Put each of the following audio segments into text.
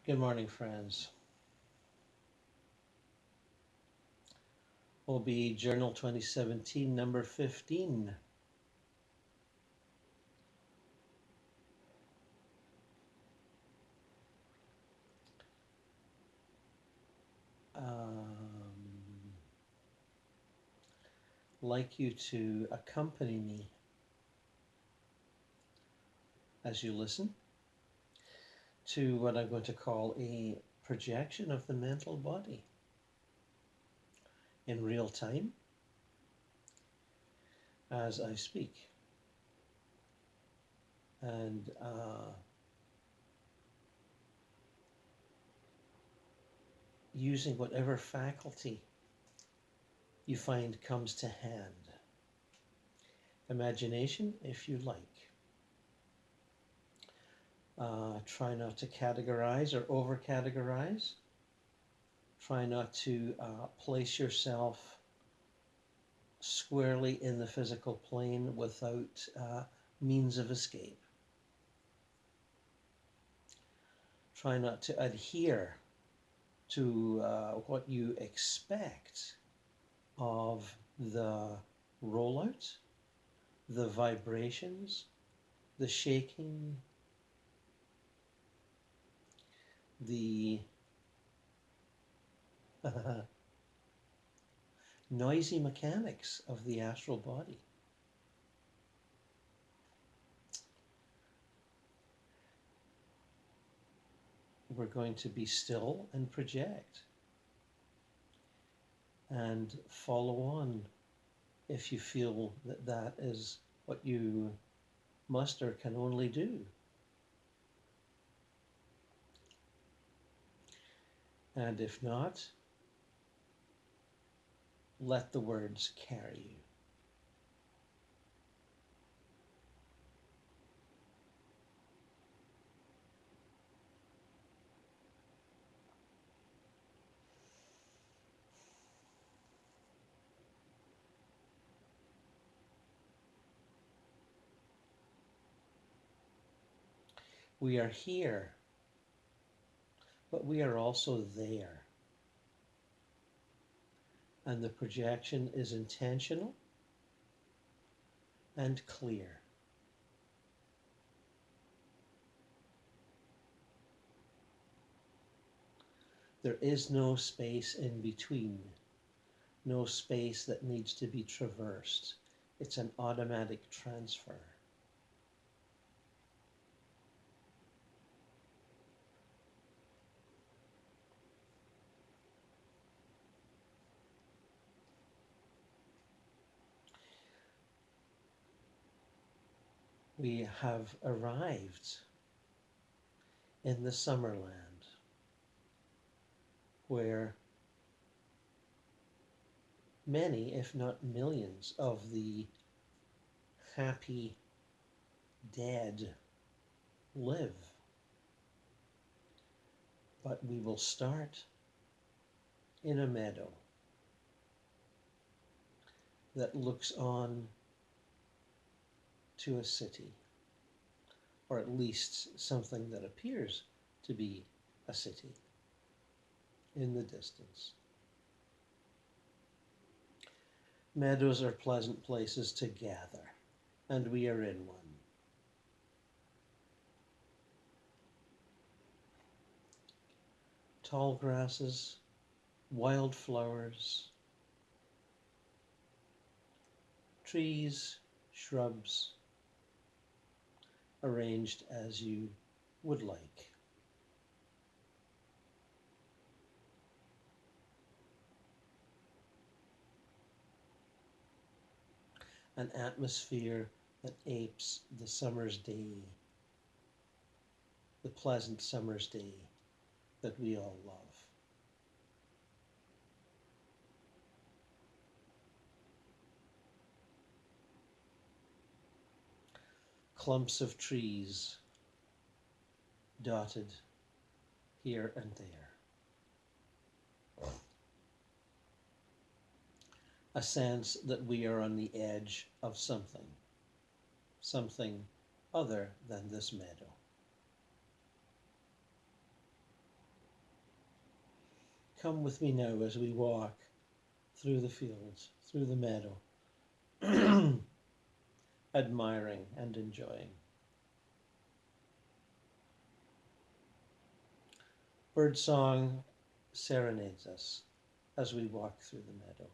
Good morning, friends. OBE Journal 2017, number 15. Like you to accompany me as you listen to what I'm going to call a projection of the mental body in real time as I speak. And using whatever faculty you find comes to hand. Imagination, if you like. Try not to categorize or over-categorize. Try not to place yourself squarely in the physical plane without means of escape. Try not to adhere to what you expect of the rollout, the vibrations, the shaking, the noisy mechanics of the astral body. We're going to be still and project and follow on if you feel that that is what you must or can only do. And if not, let the words carry you. We are here, but we are also there. And the projection is intentional and clear. There is no space in between, no space that needs to be traversed. It's an automatic transfer. We have arrived in the Summerland, where many, if not millions, of the happy dead live. But we will start in a meadow that looks on to a city, or at least something that appears to be a city in the distance. Meadows are pleasant places to gather, and we are in one. Tall grasses, wildflowers, trees, shrubs, arranged as you would like. An atmosphere that apes the summer's day, the pleasant summer's day that we all love. Clumps of trees dotted here and there. A sense that we are on the edge of something other than this meadow. come with me now as we walk through the fields, through the meadow, admiring and enjoying. Birdsong serenades us as we walk through the meadow.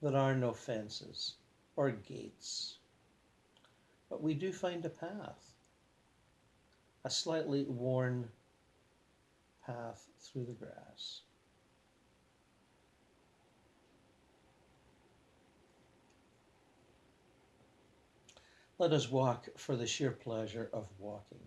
There are no fences or gates, but we do find a path, a slightly worn path through the grass. Let us walk for the sheer pleasure of walking.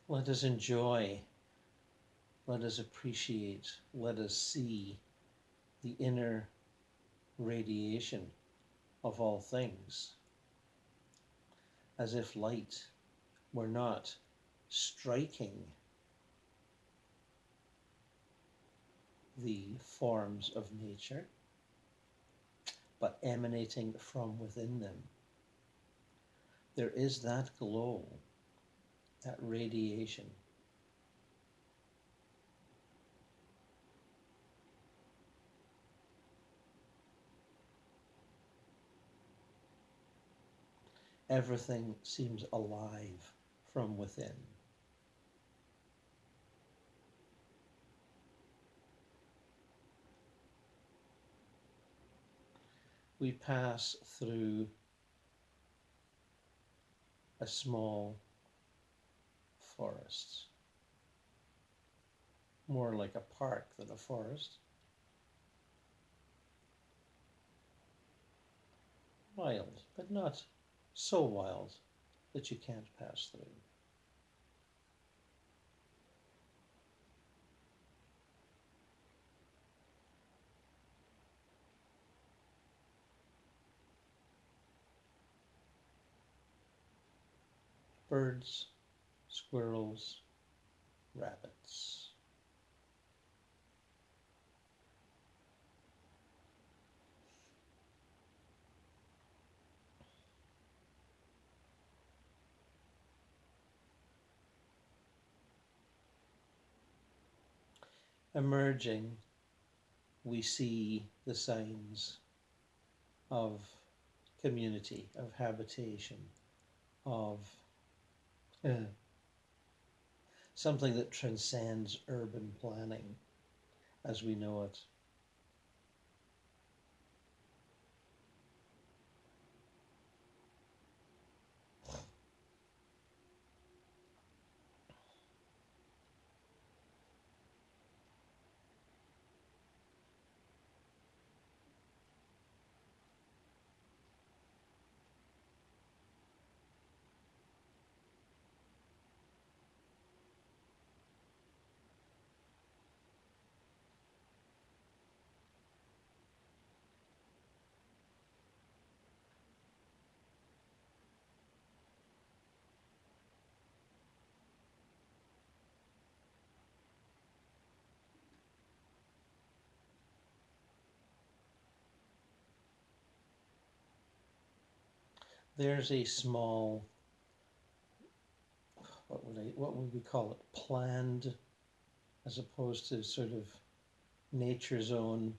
Let us enjoy, let us appreciate, let us see the inner radiation of all things, as if light were not striking the forms of nature, but emanating from within them. There is that glow, that radiation. Everything seems alive from within. We pass through a small forest, more like a park than a forest. Wild, but not so wild that you can't pass through. Birds, squirrels, rabbits. Emerging, we see the signs of community, of habitation, of something that transcends urban planning as we know it. There's a small, what would we call it? Planned, as opposed to sort of nature's own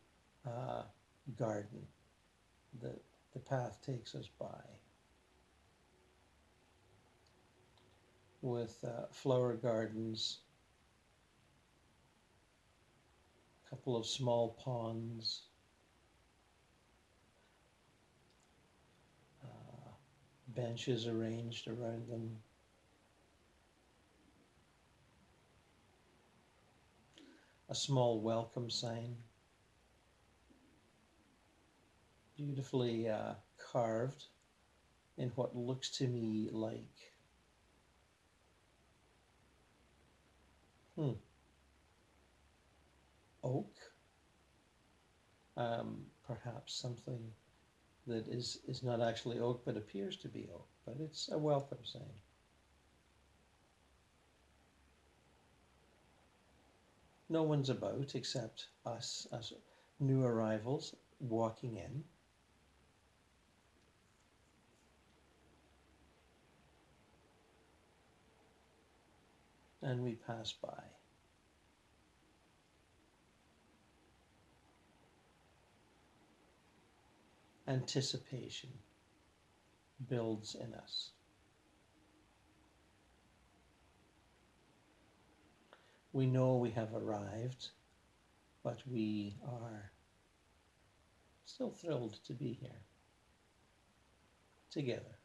garden that the path takes us by, with flower gardens, a couple of small ponds, benches arranged around them. A small welcome sign, beautifully carved in what looks to me like oak, perhaps something that is not actually oak but appears to be oak, but it's a welcome sign. No one's about except us as new arrivals walking in. And we pass by. Anticipation builds in us. We know we have arrived, but we are still thrilled to be here together.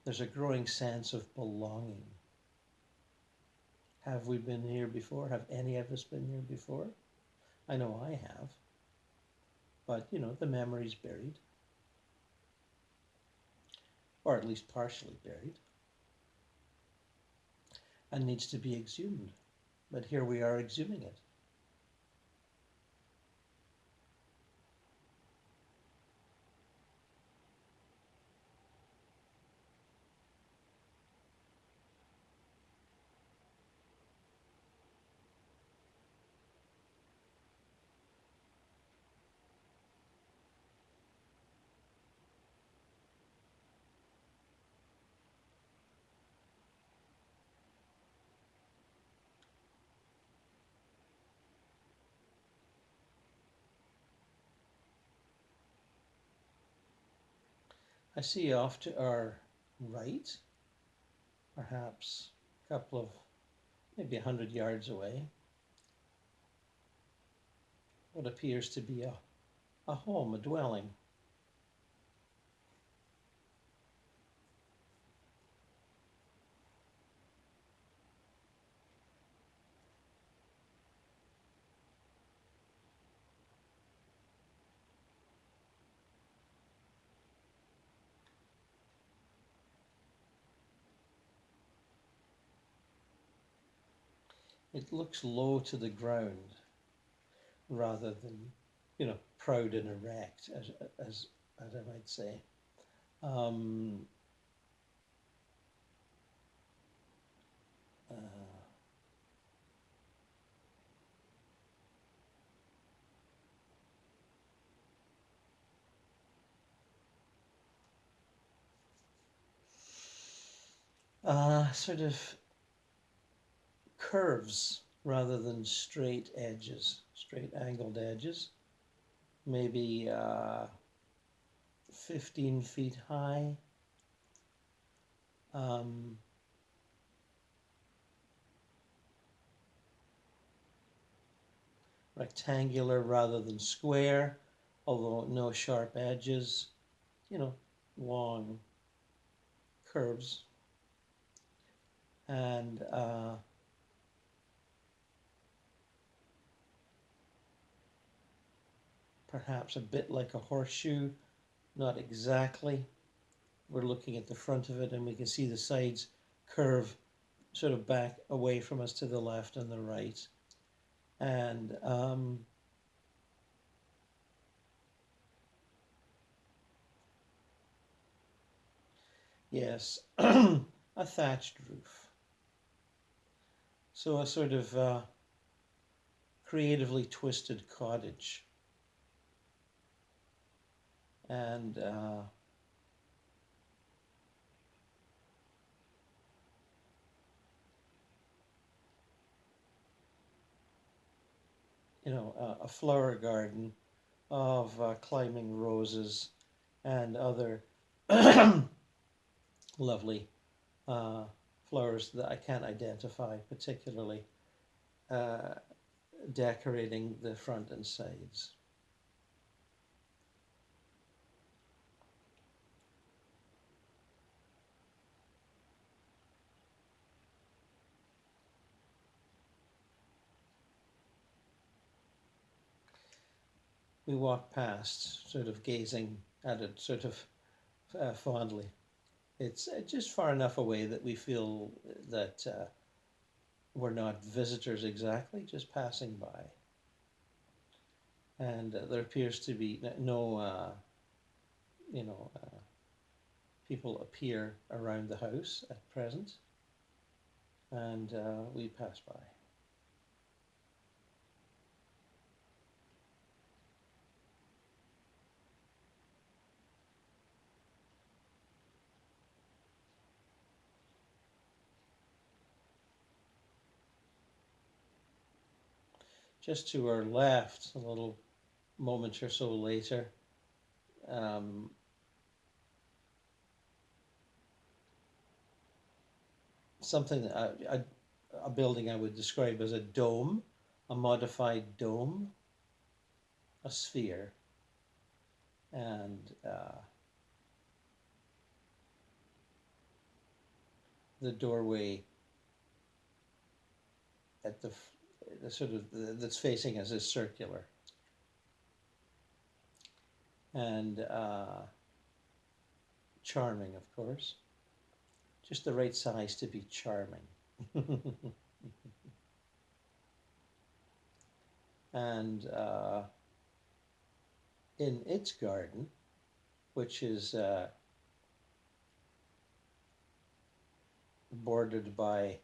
There's a growing sense of belonging. Have we been here before? Have any of us been here before? I know I have. But, the memory's buried. Or at least partially buried. And needs to be exhumed. But here we are exhuming it. I see off to our right, perhaps a couple of, maybe 100 yards away, what appears to be a home, a dwelling. It looks low to the ground rather than, proud and erect, as I might say. Um, uh, Sort of curves rather than straight edges, straight angled edges, maybe 15 feet high. Rectangular rather than square, although no sharp edges, long curves. And perhaps a bit like a horseshoe, not exactly. We're looking at the front of it and we can see the sides curve sort of back away from us to the left and the right. And yes, a thatched roof. So a sort of creatively twisted cottage. And a flower garden of climbing roses and other lovely uh, flowers that I can't identify particularly, uh, decorating the front and sides. We walked past, sort of gazing at it, sort of fondly. It's just far enough away that we feel that we're not visitors exactly, just passing by. And there appears to be no, you know, people appear around the house at present, and we pass by. Just to our left, a little moment or so later, um, something a building I would describe as a dome, a modified dome, a sphere, and the doorway at the sort of that's facing us is circular, and charming, of course, just the right size to be charming. And in its garden, which is bordered by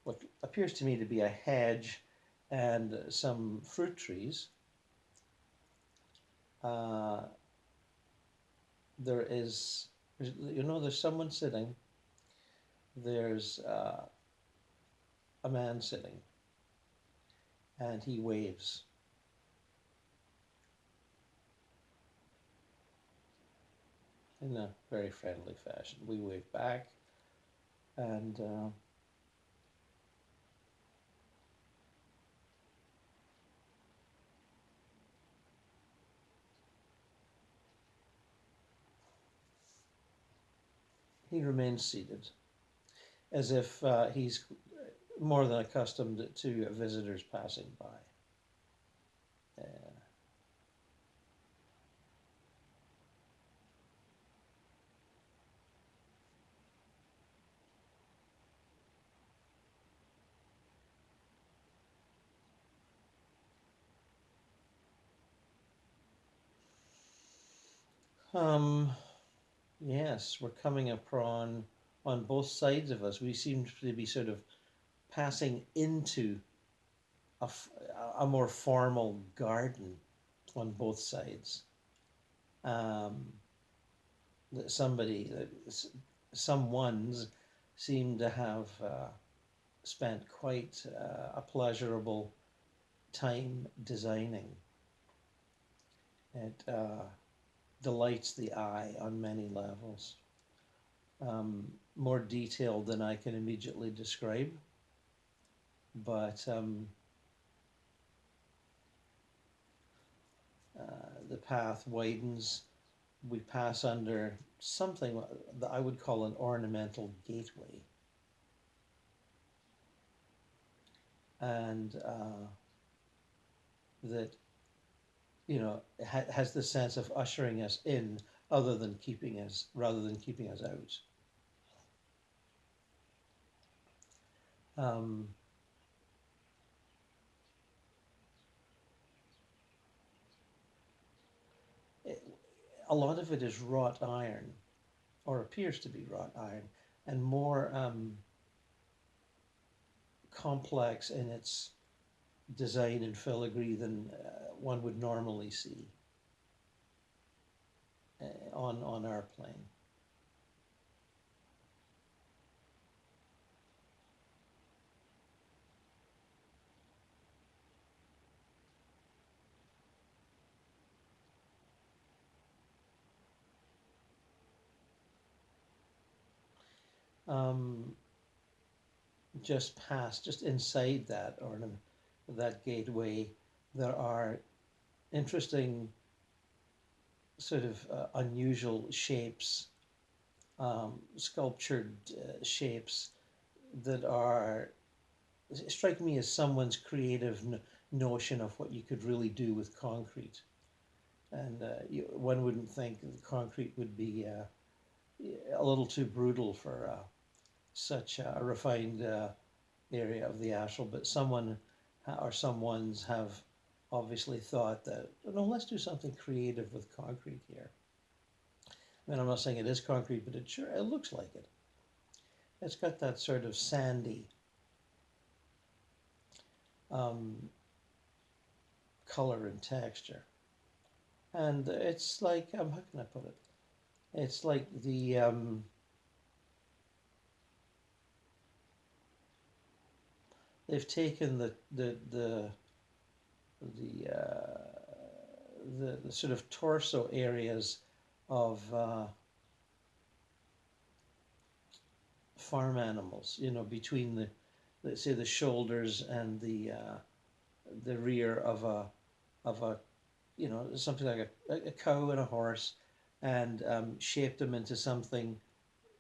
what appears to me to be a hedge and some fruit trees, uh, there is, there's someone sitting, there's a man sitting, and he waves. In a very friendly fashion. We wave back, and he remains seated, as if he's more than accustomed to visitors passing by. Yes, we're coming upon on both sides of us. We seem to be sort of passing into a, a more formal garden on both sides. Um, somebody, someone's seem to have spent quite a pleasurable time designing. It delights the eye on many levels. More detailed than I can immediately describe, but the path widens. We pass under something that I would call an ornamental gateway. And that, has the sense of ushering us in rather than keeping us out. Um, it, a lot of it is wrought iron, or appears to be wrought iron, and more complex in its design and filigree than one would normally see on our plane. Um, just past, just inside that ornament, that gateway, there are interesting, sort of unusual shapes, sculptured shapes that are strike me as someone's creative notion of what you could really do with concrete. And one wouldn't think that concrete would be a little too brutal for such a refined area of the astral, but someone or someone's have obviously thought that, no, let's do something creative with concrete here. I mean, I'm not saying it is concrete, but it looks like it. It's got that sort of sandy um, color and texture. And it's like, how can I put it? It's like they've taken the, the sort of torso areas of farm animals, between let's say the shoulders and the rear of a something like a cow and a horse, and shaped them into something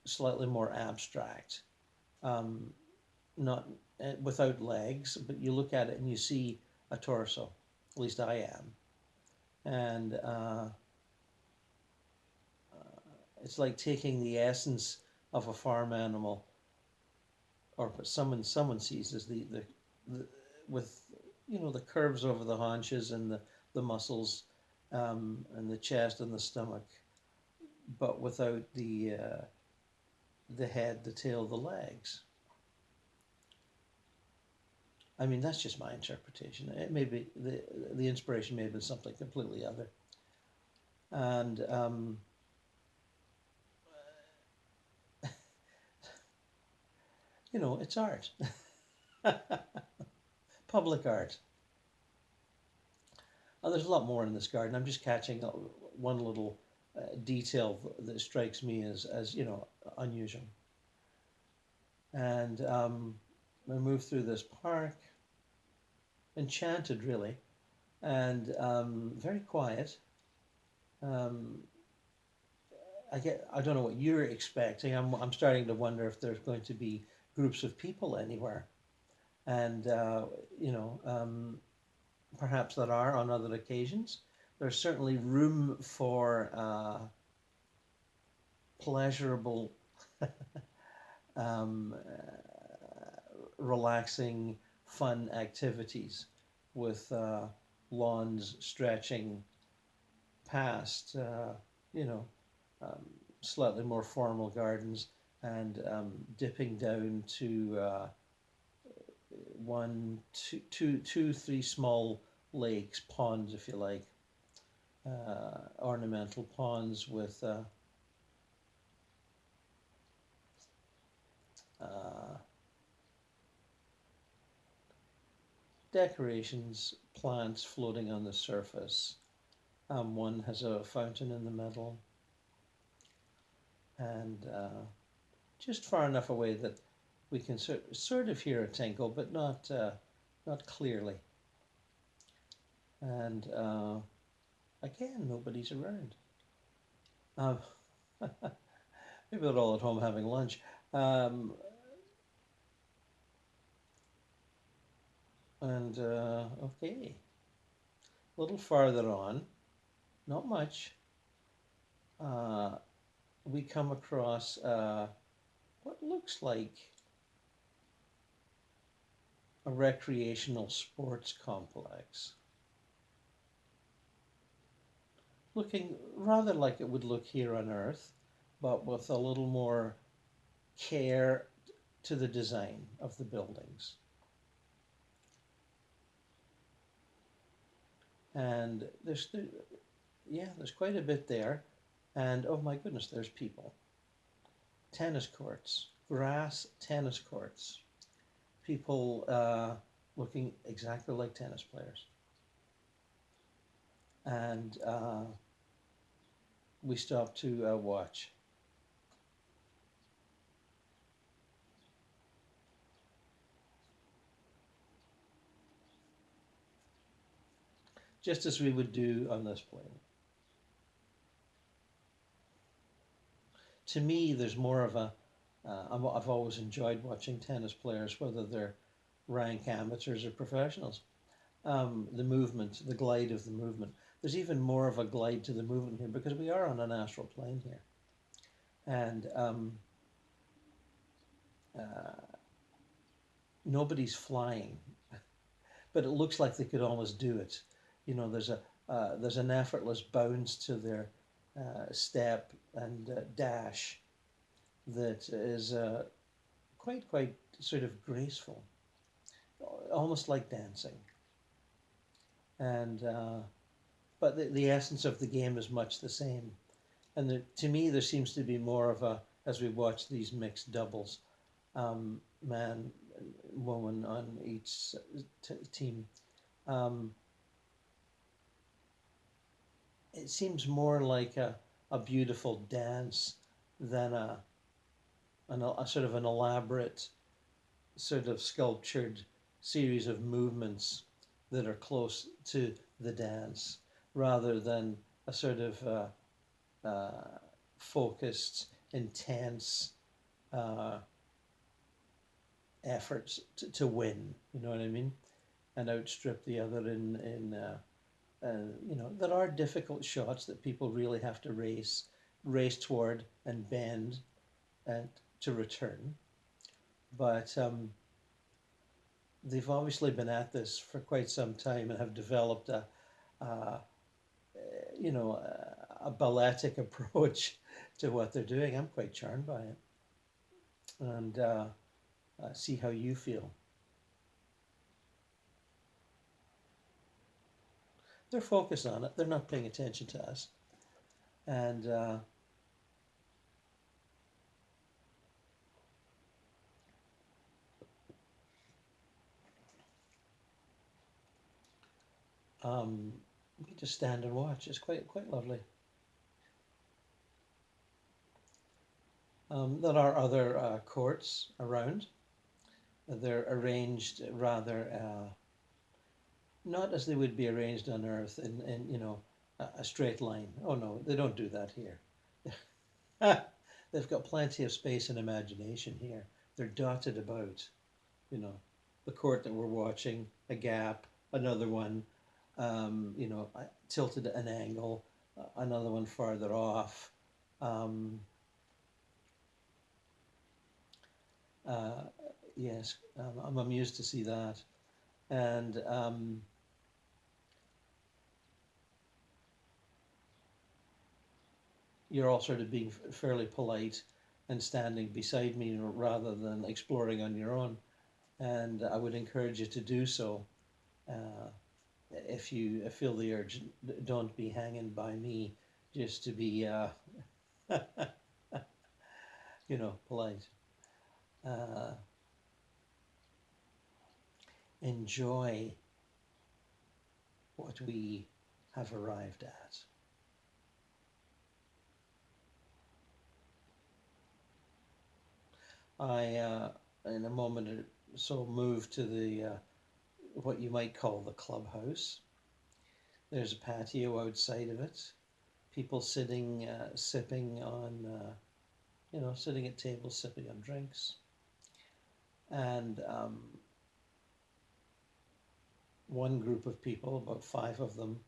slightly more abstract, um, not without legs, but you look at it and you see a torso. At least I am, and it's like taking the essence of a farm animal, or what someone sees as the with the curves over the haunches and the muscles, and the chest and the stomach, but without the head, the tail, the legs. I mean, that's just my interpretation. It may be the inspiration may have been something completely other, and it's art, public art. There's a lot more in this garden. I'm just catching one little detail that strikes me as unusual. And we move through this park, enchanted really, and very quiet. Um, I don't know what you're expecting. I'm starting to wonder if there's going to be groups of people anywhere, and perhaps there are on other occasions. There's certainly room for pleasurable, um, relaxing, fun activities with lawns stretching past, um, slightly more formal gardens, and dipping down to three small lakes, ponds, if you like, ornamental ponds with decorations, plants floating on the surface. One has a fountain in the middle, and just far enough away that we can sort of hear a tinkle, but not clearly. And again, nobody's around. Um, maybe they're all at home having lunch. And okay, a little farther on, not much, we come across what looks like a recreational sports complex, looking rather like it would look here on Earth, but with a little more care to the design of the buildings. And there's quite a bit there, and oh my goodness, there's people. Tennis courts, grass tennis courts, people looking exactly like tennis players. And we stopped to watch. just as we would do on this plane. To me, there's more of a, I've always enjoyed watching tennis players, whether they're rank amateurs or professionals. The movement, the glide of the movement. There's even more of a glide to the movement here because we are on an astral plane here. And nobody's flying, but it looks like they could almost do it. You know, there's an effortless bounce to their step and dash that is quite sort of graceful, almost like dancing. And but the essence of the game is much the same. And to me, there seems to be more of a, as we watch these mixed doubles, man, woman on each team. It seems more like a beautiful dance than a sort of an elaborate, sort of sculptured series of movements that are close to the dance, rather than a sort of focused, intense efforts to win. You know what I mean? And outstrip the other in you know, there are difficult shots that people really have to race toward and bend and to return. But they've obviously been at this for quite some time and have developed you know, a balletic approach to what they're doing. I'm quite charmed by it, and see how you feel. They're focused on it. They're not paying attention to us, and we can just stand and watch. It's quite lovely. There are other courts around. They're arranged rather not as they would be arranged on Earth in you know, a straight line. Oh no, they don't do that here. They've got plenty of space and imagination here. They're dotted about. You know, the court that we're watching, a gap, another one, you know, tilted at an angle, another one farther off. Yes, I'm amused to see that. And you're all sort of being fairly polite and standing beside me rather than exploring on your own. And I would encourage you to do so. If you feel the urge, don't be hanging by me just to be, you know, polite. Enjoy what we have arrived at. I, in a moment or so, move to the what you might call the clubhouse. There's a patio outside of it. People sitting, sipping on, you know, sitting at tables, sipping on drinks. And one group of people, about 5 of them,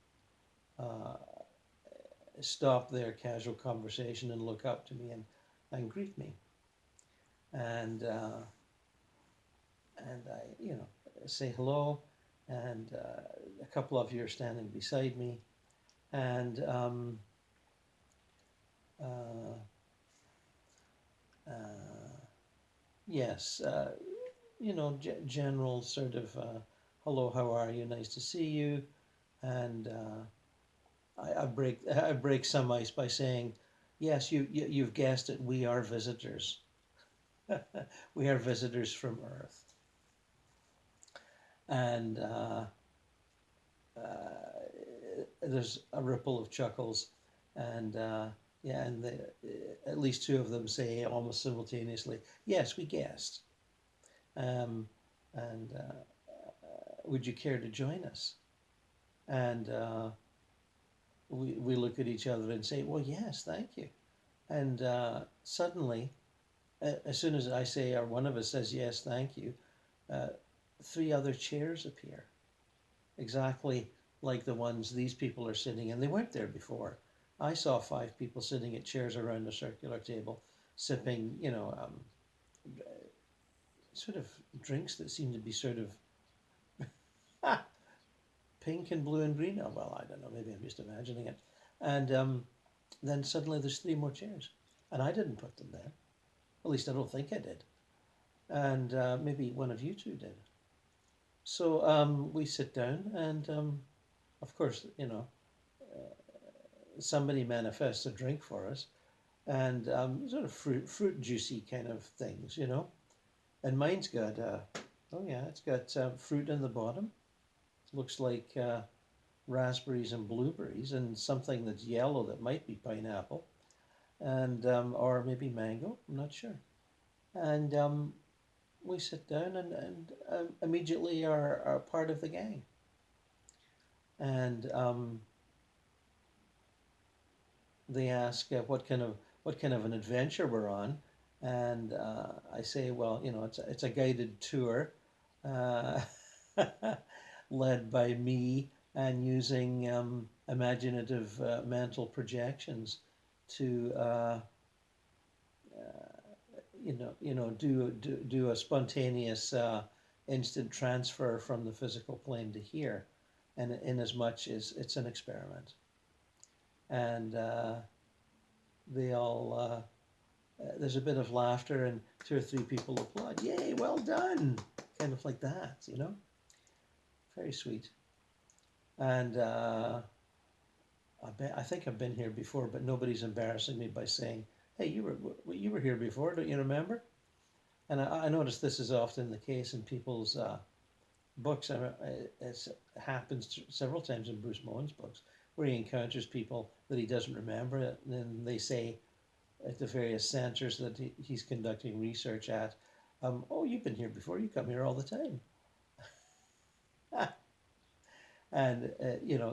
stop their casual conversation and look up to me and greet me. And I, you know, say hello, and a couple of you are standing beside me, and yes, you know, general sort of hello, how are you? Nice to see you, and I break some ice by saying, yes, you've guessed it. We are visitors. We are visitors from Earth. And there's a ripple of chuckles, and yeah, and at least 2 of them say almost simultaneously, "Yes, we guessed." And would you care to join us? And we look at each other and say, well, yes, thank you. And suddenly, as soon as I say, or one of us says, yes, thank you, uh, three other chairs appear, exactly like the ones these people are sitting in. They weren't there before. I saw five people sitting at chairs around a circular table, sipping, sort of drinks that seem to be sort of pink and blue and green. Oh, well, I don't know. Maybe I'm just imagining it. And then suddenly there's three more chairs, and I didn't put them there. At least I don't think I did. And maybe one of you two did. So we sit down, and of course, somebody manifests a drink for us, and sort of fruit juicy kind of things. And mine's got, oh yeah, it's got fruit in the bottom. It looks like raspberries and blueberries, and something that's yellow that might be pineapple, and or maybe mango. I'm not sure. And we sit down and immediately are part of the gang. And they ask what kind of an adventure we're on, and I say, well, it's a guided tour, uh, led by me and using imaginative mental projections to do a spontaneous instant transfer from the physical plane to here, and in as much as it's an experiment, and they all there's a bit of laughter and two or three people applaud. Yay, well done! Kind of like that. Very sweet. And I think I've been here before, but nobody's embarrassing me by saying, "Hey, you were here before, don't you remember?" And I notice this is often the case in people's books. It happens several times in Bruce Moen's books, where he encounters people that he doesn't remember, and then they say at the various centers that he's conducting research at, "Oh, you've been here before. You come here all the time." And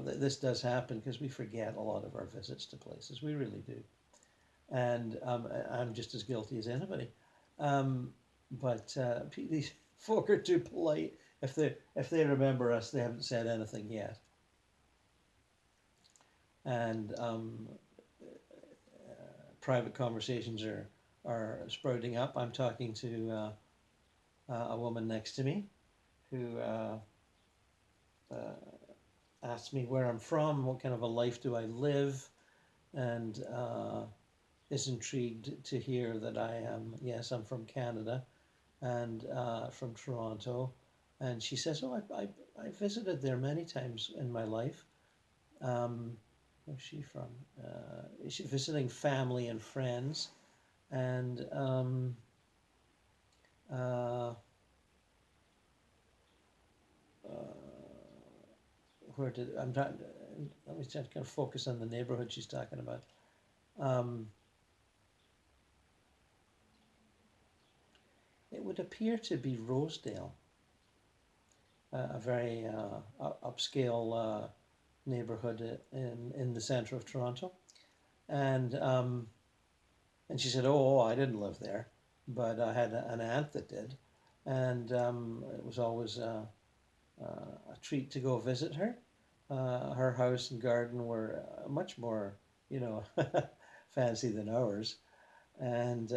this does happen because we forget a lot of our visits to places. We really do, and I'm just as guilty as anybody. But these folk are too polite. If they remember us, they haven't said anything yet. And private conversations are sprouting up. I'm talking to a woman next to me who asks me where I'm from, what kind of a life do I live, and is intrigued to hear that I'm from Canada and from Toronto. And she says, "Oh, I visited there many times in my life." Where's she from? She's visiting family and friends, and where did I'm trying? Let me just kind of focus on the neighborhood she's talking about. It would appear to be Rosedale, a very upscale neighborhood in the center of Toronto, and she said, "Oh, I didn't live there, but I had an aunt that did, and it was always a treat to go visit her. Her house and garden were much more, fancy than ours, and."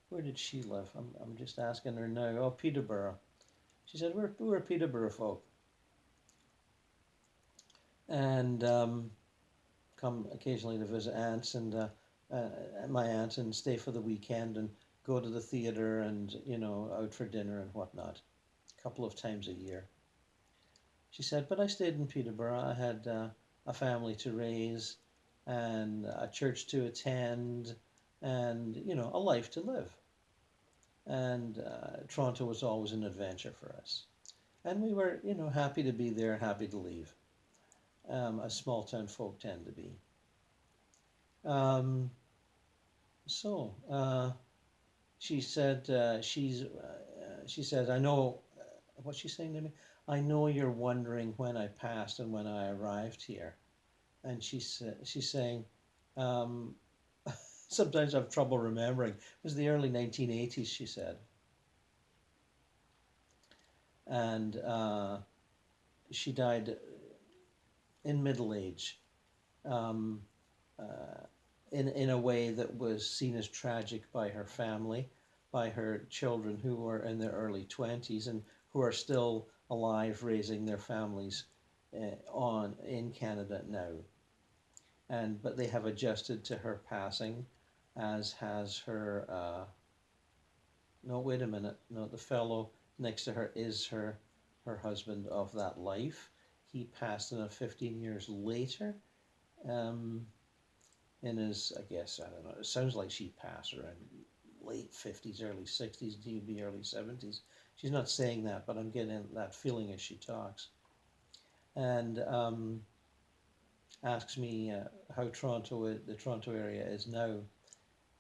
Where did she live? I'm just asking her now. Oh, Peterborough. She said, we're Peterborough folk. And come occasionally to visit aunts and my aunt and stay for the weekend and go to the theatre and, out for dinner and whatnot. A couple of times a year. She said, but I stayed in Peterborough. I had a family to raise and a church to attend and, a life to live. And Toronto was always an adventure for us. And we were, happy to be there, happy to leave, as small town folk tend to be. She said, she said, I know, what's she saying to me? I know you're wondering when I passed and when I arrived here. And she's saying, um, sometimes I have trouble remembering. It was the early 1980s, she said. And she died in middle age, um, uh, in a way that was seen as tragic by her family, by her children who were in their early 20s and who are still alive raising their families on in Canada now. And but they have adjusted to her passing, as has her. No, wait a minute. No, the fellow next to her is her husband of that life. He passed in 15 years later. Um, in his, I guess, I don't know, it sounds like she passed around late 50s, early 60s, maybe early 70s. She's not saying that, but I'm getting that feeling as she talks. And asks me how the Toronto area is now.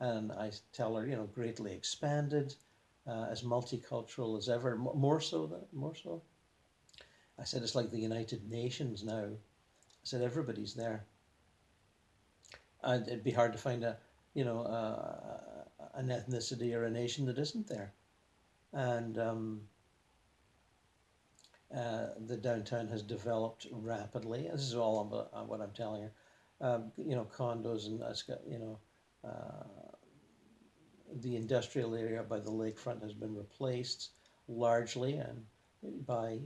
And I tell her, greatly expanded, as multicultural as ever, more so. I said, it's like the United Nations now. I said, everybody's there. And it'd be hard to find an ethnicity or a nation that isn't there. And the downtown has developed rapidly. This is all what I'm telling her. Condos, and that's got, the industrial area by the lakefront has been replaced largely and by,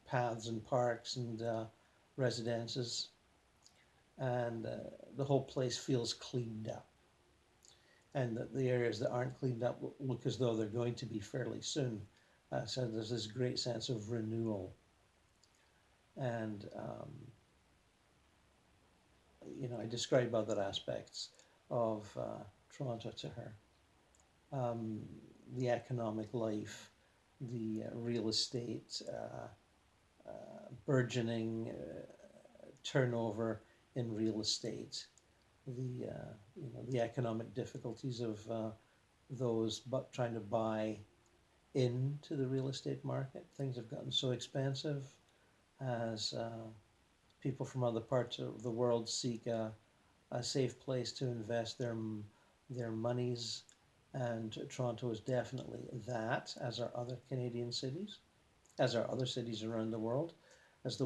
paths and parks and residences, and the whole place feels cleaned up. And the areas that aren't cleaned up look as though they're going to be fairly soon. So there's this great sense of renewal. And, I describe other aspects of Toronto to her. The economic life, the real estate, burgeoning turnover in real estate, the economic difficulties of those trying to buy into the real estate market. Things have gotten so expensive as people from other parts of the world seek a safe place to invest their monies, and Toronto is definitely that, as are other Canadian cities, as are other cities around the world. As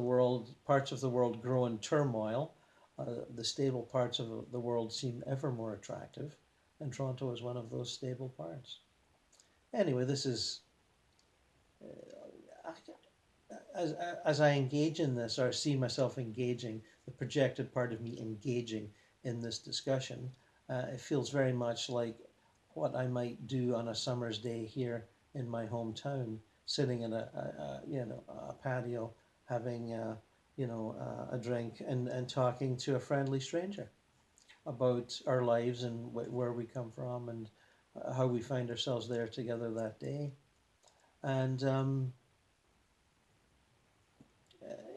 parts of the world grow in turmoil, the stable parts of the world seem ever more attractive, and Toronto is one of those stable parts. Anyway, this is as I engage in this, or see myself engaging, the projected part of me engaging in this discussion, it feels very much like what I might do on a summer's day here in my hometown, sitting in a patio, having a drink and talking to a friendly stranger about our lives and where we come from and how we find ourselves there together that day. And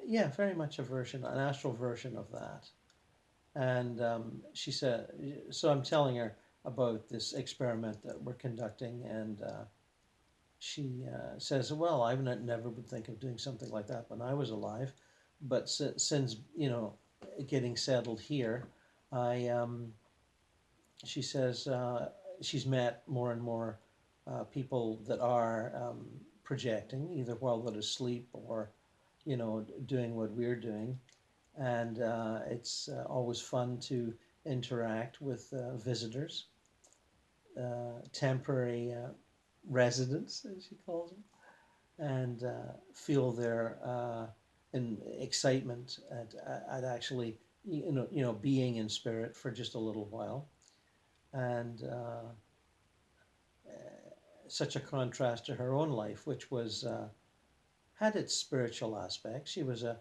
yeah, very much an astral version of that. And she said, so I'm telling her about this experiment that we're conducting, and she says, well, I never would think of doing something like that when I was alive, but since, getting settled here, she says she's met more and more people that are projecting, either while they're asleep or, doing what we're doing. And it's always fun to interact with visitors, temporary residents, as she calls them, and feel their excitement at actually, being in spirit for just a little while. And such a contrast to her own life, which was had its spiritual aspects. She was a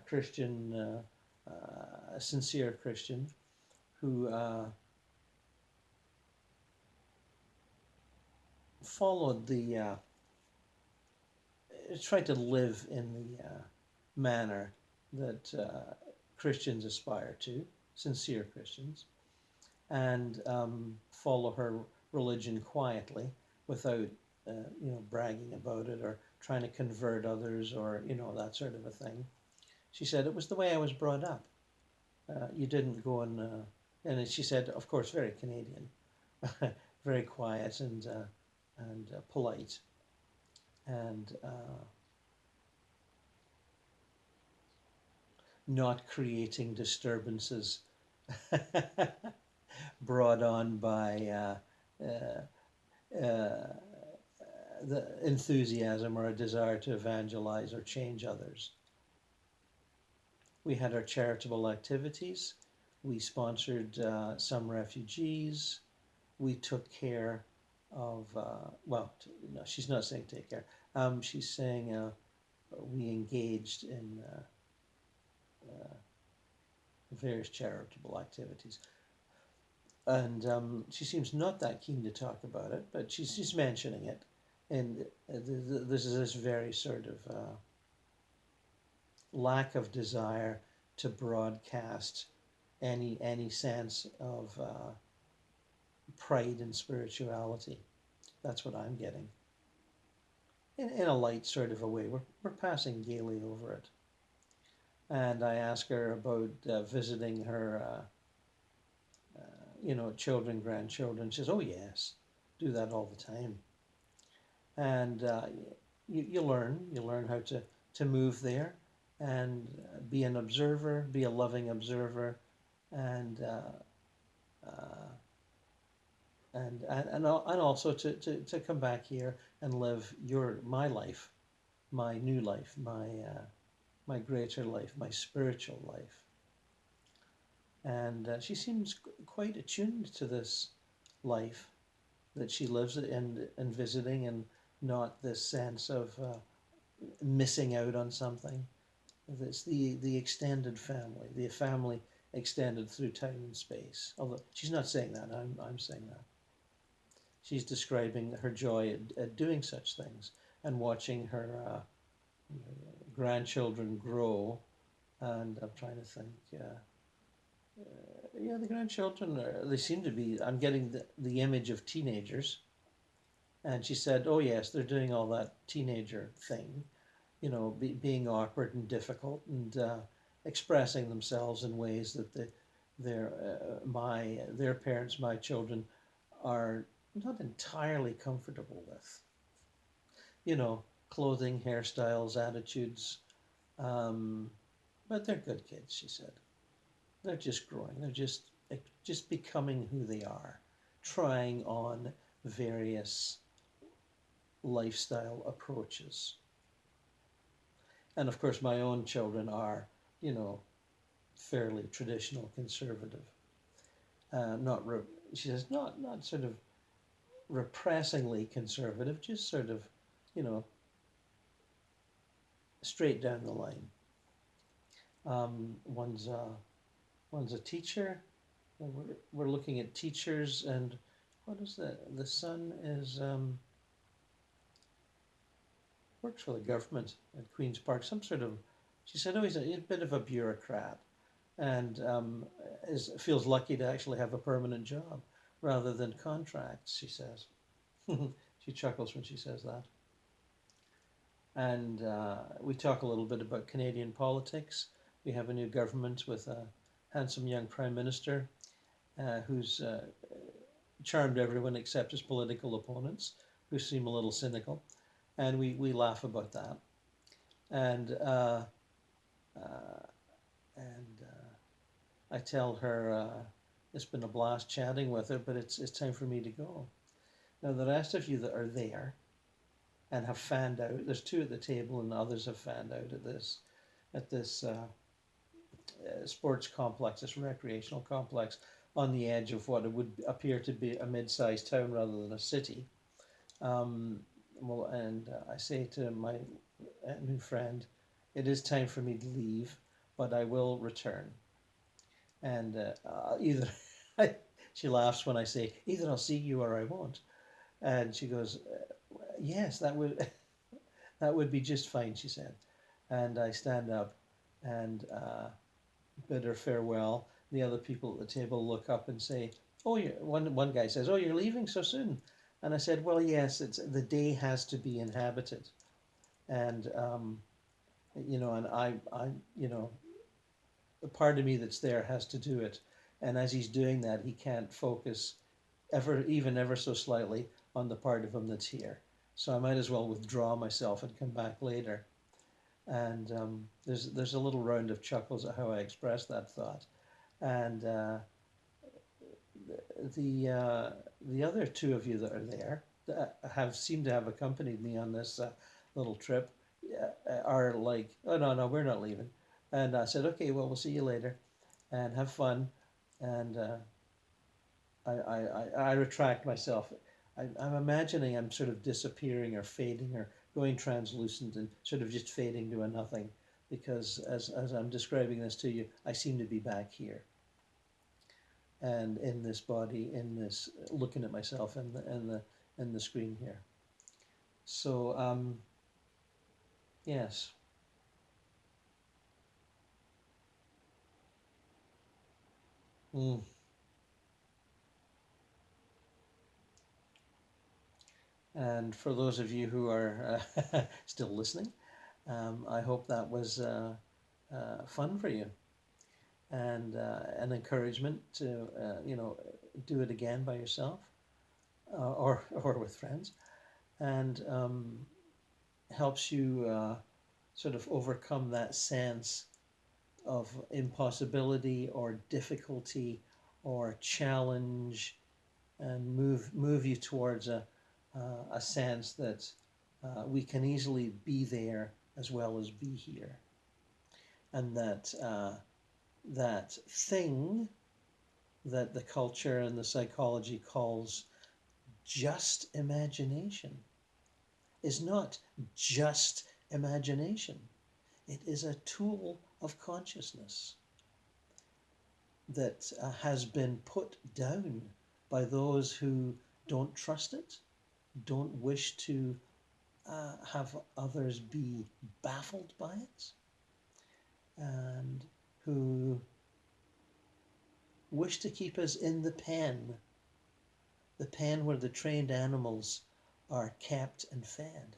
Christian, a sincere Christian, who followed tried to live in the manner that Christians aspire to, sincere Christians, and follow her religion quietly, without, bragging about it or trying to convert others or, that sort of a thing. She said it was the way I was brought up. You didn't go and she said, of course, very Canadian, very quiet and polite, and not creating disturbances brought on by the enthusiasm or a desire to evangelize or change others. We had our charitable activities. We sponsored some refugees. We took care of, no, she's not saying take care. She's saying we engaged in various charitable activities. And she seems not that keen to talk about it, but she's mentioning it. And this is this very sort of lack of desire to broadcast any sense of pride and spirituality. That's what I'm getting. In a light sort of a way. We're passing gaily over it. And I ask her about visiting her, children, grandchildren. She says, "Oh yes, do that all the time." And you learn how to move there and be an observer, be a loving observer, and also to come back here and live my life, my new life, my greater life, my spiritual life. And she seems quite attuned to this life that she lives in and visiting, and not this sense of missing out on something. It's the extended family, the family extended through time and space. Although she's not saying that, I'm saying that. She's describing her joy at doing such things and watching her grandchildren grow. And I'm trying to think. The grandchildren, they seem to be, I'm getting the image of teenagers. And she said, oh yes, they're doing all that teenager thing, being awkward and difficult and expressing themselves in ways that their parents, my children, are not entirely comfortable with. Clothing, hairstyles, attitudes, but they're good kids, she said. They're just growing. They're just becoming who they are, trying on various lifestyle approaches. And of course, my own children are, fairly traditional conservative. She says, not sort of repressingly conservative, just sort of, straight down the line. One's a teacher. We're looking at teachers, and what is that? The son is works for the government at Queen's Park. Some sort of, she said, he's a bit of a bureaucrat, and feels lucky to actually have a permanent job rather than contracts. She says. She chuckles when she says that. And we talk a little bit about Canadian politics. We have a new government with a handsome young prime minister who's charmed everyone except his political opponents, who seem a little cynical. And we laugh about that. And I tell her it's been a blast chatting with her, but it's time for me to go. Now, the rest of you that are there and have fanned out, there's two at the table and others have fanned out at this sports complex, this recreational complex on the edge of what it would appear to be a mid-sized town rather than a city. I say to my new friend, it is time for me to leave, but I will return. And either, she laughs when I say, either I'll see you or I won't. And she goes, yes, that would be just fine, she said. And I stand up and bid her farewell. The other people at the table look up and say, one guy says, oh, you're leaving so soon? And I said, well, yes, the day has to be inhabited. And, and the part of me that's there has to do it. And as he's doing that, he can't focus even ever so slightly on the part of him that's here. So I might as well withdraw myself and come back later. And there's a little round of chuckles at how I expressed that thought. And the other two of you that are there that have seemed to have accompanied me on this little trip are like, oh no, we're not leaving. And I said, okay, well, we'll see you later, and have fun. And I retract myself. I'm imagining I'm sort of disappearing or fading or going translucent and sort of just fading to a nothing, because as I'm describing this to you, I seem to be back here and in this body, in this looking at myself in the screen here. So yes. Mm. And for those of you who are still listening, I hope that was fun for you and an encouragement to do it again by yourself or with friends, and helps you sort of overcome that sense of impossibility or difficulty or challenge, and move you towards a sense that we can easily be there as well as be here, and that that thing that the culture and the psychology calls just imagination is not just imagination. It is a tool of consciousness that has been put down by those who don't trust it, don't wish to have others be baffled by it, and who wish to keep us in the pen where the trained animals are kept and fed.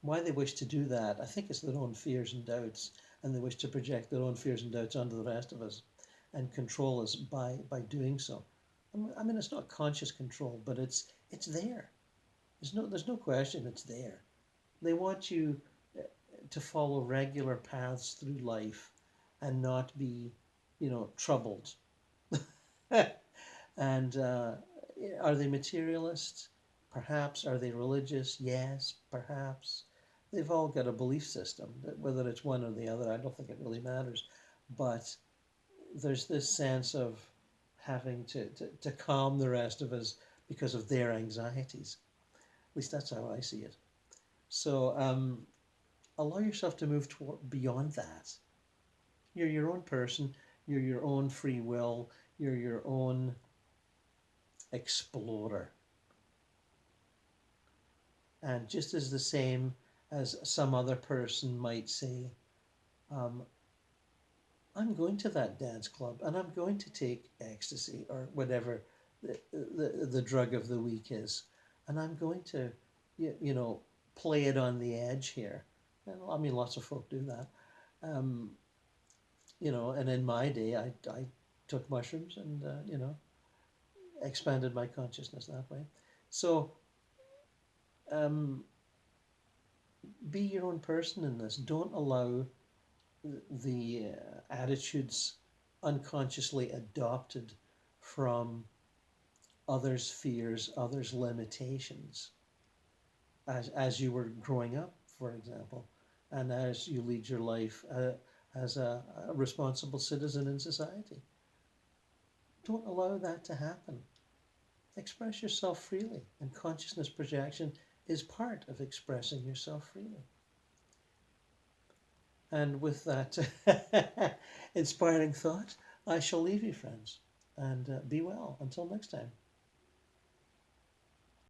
Why they wish to do that, I think it's their own fears and doubts, and they wish to project their own fears and doubts onto the rest of us and control us by doing so. I mean, it's not conscious control, but it's there. There's no question it's there. They want you to follow regular paths through life and not be, troubled. And are they materialists? Perhaps. Are they religious? Yes, perhaps. They've all got a belief system. Whether it's one or the other, I don't think it really matters. But there's this sense of having to calm the rest of us because of their anxieties. At least that's how I see it. So allow yourself to move beyond that. You're your own person. You're your own free will. You're your own explorer. And just as the same as some other person might say, I'm going to that dance club and I'm going to take ecstasy or whatever the drug of the week is, and I'm going to, play it on the edge here. And, I mean, lots of folk do that. And in my day, I took mushrooms and, expanded my consciousness that way. So be your own person in this. Don't allow the attitudes unconsciously adopted from others' fears, others' limitations, as you were growing up, for example, and as you lead your life as a responsible citizen in society. Don't allow that to happen. Express yourself freely, and consciousness projection is part of expressing yourself freely. And with that inspiring thought, I shall leave you, friends, and be well. Until next time.